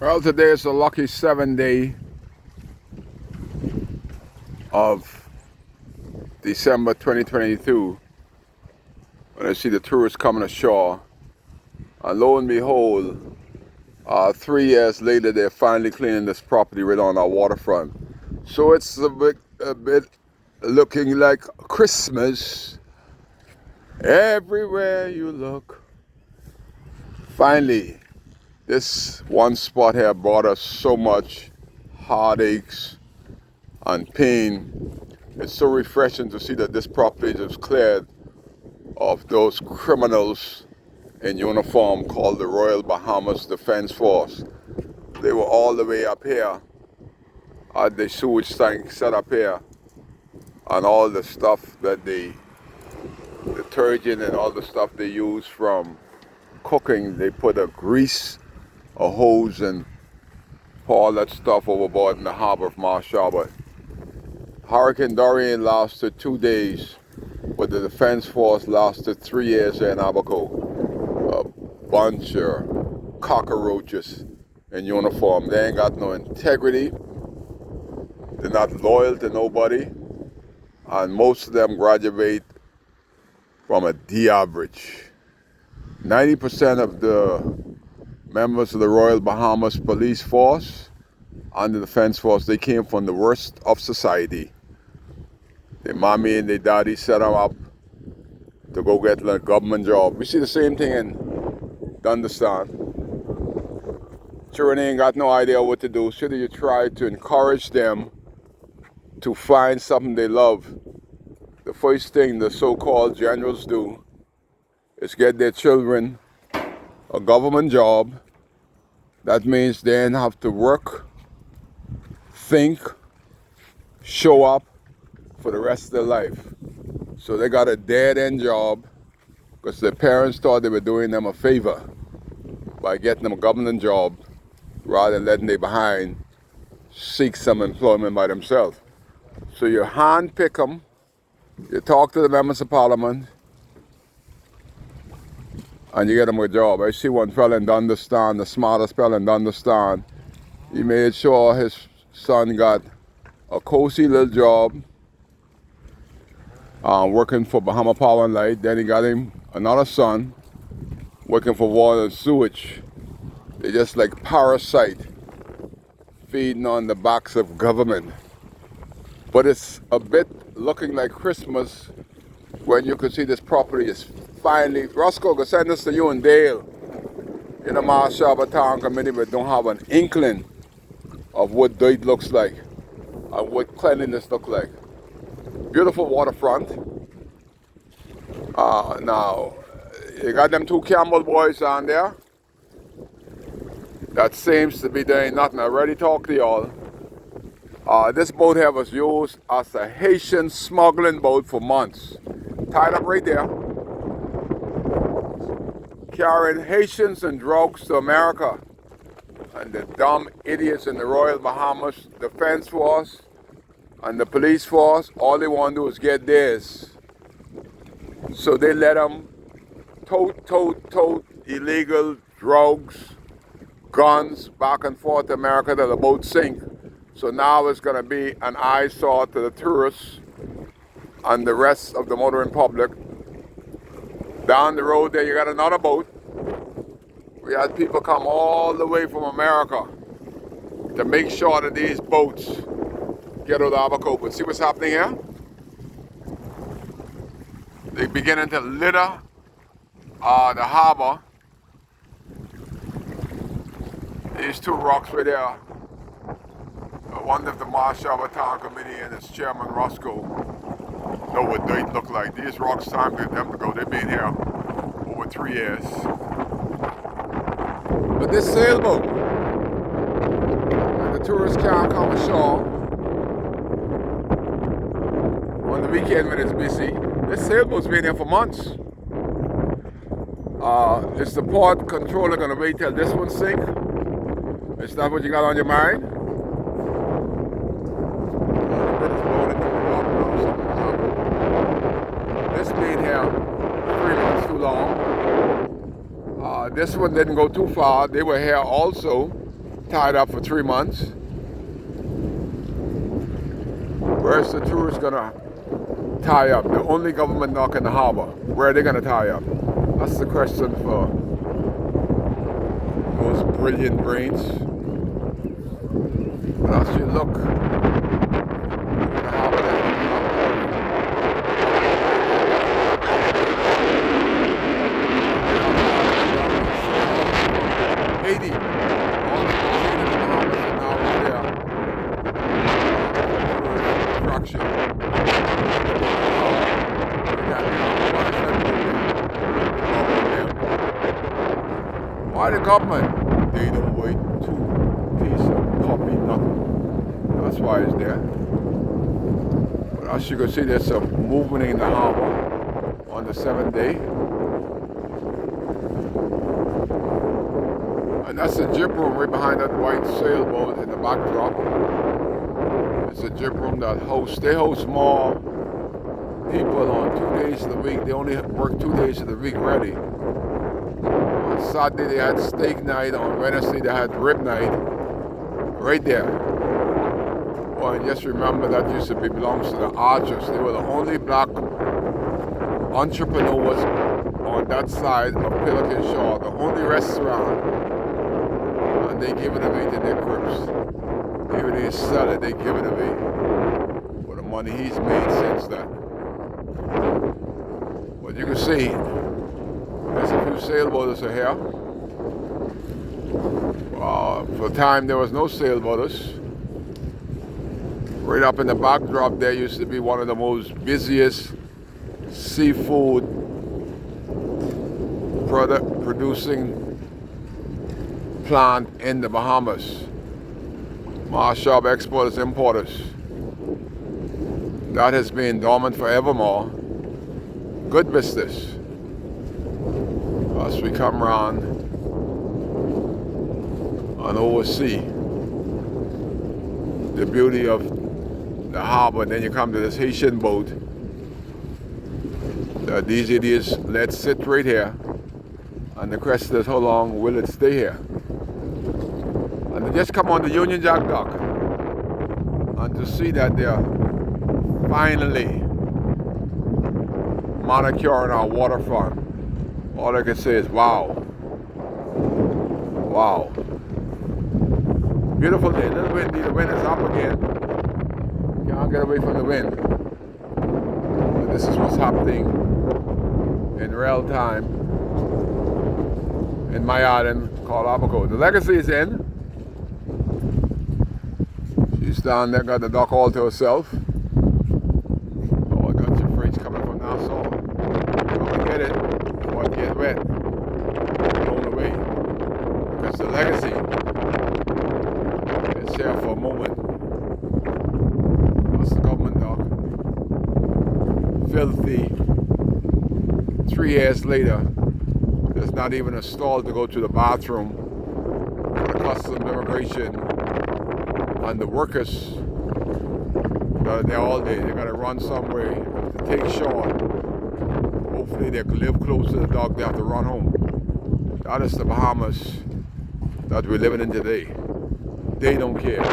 Well, today is the lucky 7th day of December 2022 when I see the tourists coming ashore. And lo and behold, 3 years later, they're finally cleaning this property right on our waterfront. So it's a bit looking like Christmas everywhere you look. Finally, this one spot here brought us so much heartaches and pain. It's so refreshing to see that this property is cleared of those criminals in uniform called the Royal Bahamas Defense Force. They were all the way up here at the sewage tank set up here, and all the stuff that the detergent and all the stuff they use from cooking, they put a grease, a hose, and pour all that stuff overboard in the harbor of Marsh Harbor. Hurricane Dorian lasted 2 days, but the Defense Force lasted 3 years here in Abaco. A bunch of cockroaches in uniform. They ain't got no integrity. They're not loyal to nobody. And most of them graduate from a D average. 90% of the members of the Royal Bahamas Police Force and the Defense Force, they came from the worst of society. Their mommy and their daddy set them up to go get a government job. We see the same thing in Dundastan. Children ain't got no idea what to do. Should you try to encourage them to find something they love? The first thing the so-called generals do is get their children a government job. That means they don't have to work, think, show up for the rest of their life. So they got a dead-end job because their parents thought they were doing them a favor by getting them a government job rather than letting them behind seek some employment by themselves. So you hand-pick them, you talk to the members of parliament, and you get them a job. I see one fella in Dundastan, the smartest fella in Dundastan. He made sure his son got a cozy little job working for Bahama Power and Light. Then he got him another son working for water and sewage. They're just like parasite feeding on the backs of government. But it's a bit looking like Christmas when you can see this property is finally. Roscoe, go send this to you and Dale in the Marsh Harbor Town Committee, but don't have an inkling of what dirt looks like and what cleanliness looks like. Beautiful waterfront. Now, you got them two Campbell boys on there. That seems to be doing nothing. I already talked to y'all. This boat here was used as a Haitian smuggling boat for months. Tied up right there. Carrying Haitians and drugs to America. And the dumb idiots in the Royal Bahamas Defense Force and the police force, all they want to do is get theirs. So they let them tote illegal drugs, guns back and forth to America till the boat sink. So now it's going to be an eyesore to the tourists and the rest of the motoring public. Down the road there, you got another boat. We had people come all the way from America to make sure that these boats get out of Abaco. But see what's happening here? They're beginning to litter the harbor. These two rocks right there. I wonder if the Marsh Harbor Town Committee and its chairman Roscoe know what dirt look like. These rocks, time for them to go. They've been here over 3 years. But this sailboat, and the tourists can't come ashore on the weekend when it's busy. This sailboat's been here for months. Is the port controller going to wait till this one sink? Is that what you got on your mind? This been here 3 months too long. This one didn't go too far. They were here also tied up for 3 months. Where's the tourists gonna tie up? The only government dock in the harbor. Where are they gonna tie up? That's the question for those brilliant brains. But as you look, the harbor there, 80. All the casinos in the Bahamas are now there. Attraction. Why the government? They don't wait 2 piece of puppy nothing. That's why it's there. But as you can see, there's some movement in the harbor on the 7th day. And that's the jib room right behind that white sailboat in the backdrop. It's a jib room that they host more people on 2 days of the week. They only work 2 days of the week ready. On Saturday they had steak night. On Wednesday they had rib night. Right there. Well, and just remember that used to belongs to the Archers. They were the only black entrepreneurs on that side of Pelican Shore. The only restaurant. And they give it away to their crips. Even they sell it, they give it away. For the money he's made since then. But you can see, there's a few sailboaters here. For a time there was no sailboaters. Right up in the backdrop there used to be one of the most busiest seafood producing plant in the Bahamas. Marshall Exporters Importers. That has been dormant forevermore. Good business. As we come around and oversee the beauty of the harbor, and then you come to this Haitian boat. These idiots let sit right here, and the question is, how long will it stay here? And they just come on the Union Jack dock, and to see that they're finally manicuring our waterfront, all I can say is wow. Wow. Beautiful day, a little windy, the wind is up again. Can't get away from the wind. But this is what's happening in real time in my island called Abaco. The Legacy is in. She's down there, got the dock all to herself. Oh, I got your freight coming from Nassau. Come and get it. Or get wet. Blown away. Because the Legacy is here for a moment. That's the government dock. Filthy. 3 years later, there's not even a stall to go to the bathroom for the customs, immigration, and the workers. They're there all day. They gotta run somewhere to take shore. Hopefully they can live close to the dock. They have to run home. That is the Bahamas that we're living in today. They don't care.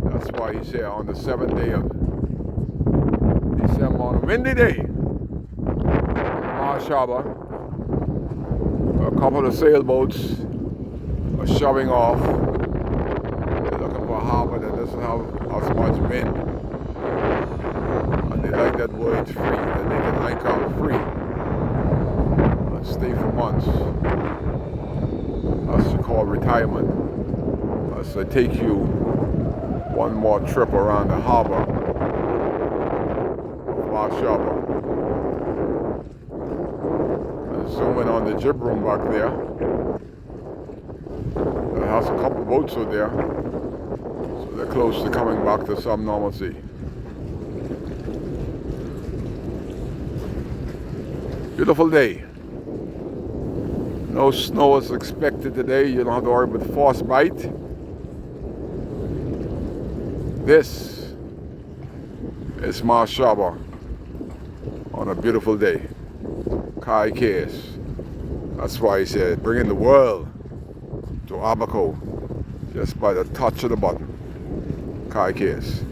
That's why he's here on the 7th day of December, on a windy day. Marsh Harbor. A couple of sailboats are shoving off. They're looking for a harbor that doesn't have as much wind. And they like that voyage free, that they can anchor free and stay for months. That's called retirement. As they take you one more trip around the harbor of Marsh Harbor. Zoom in on the jib room back there. It has a couple boats out there, so they're close to coming back to some normalcy. Beautiful day. No snow is expected today. You don't have to worry about frostbite. This is Marsh Harbor on a beautiful day. Kai Case. That's why he said, bring in the world. to Abaco just by the touch of the button. Kai Case.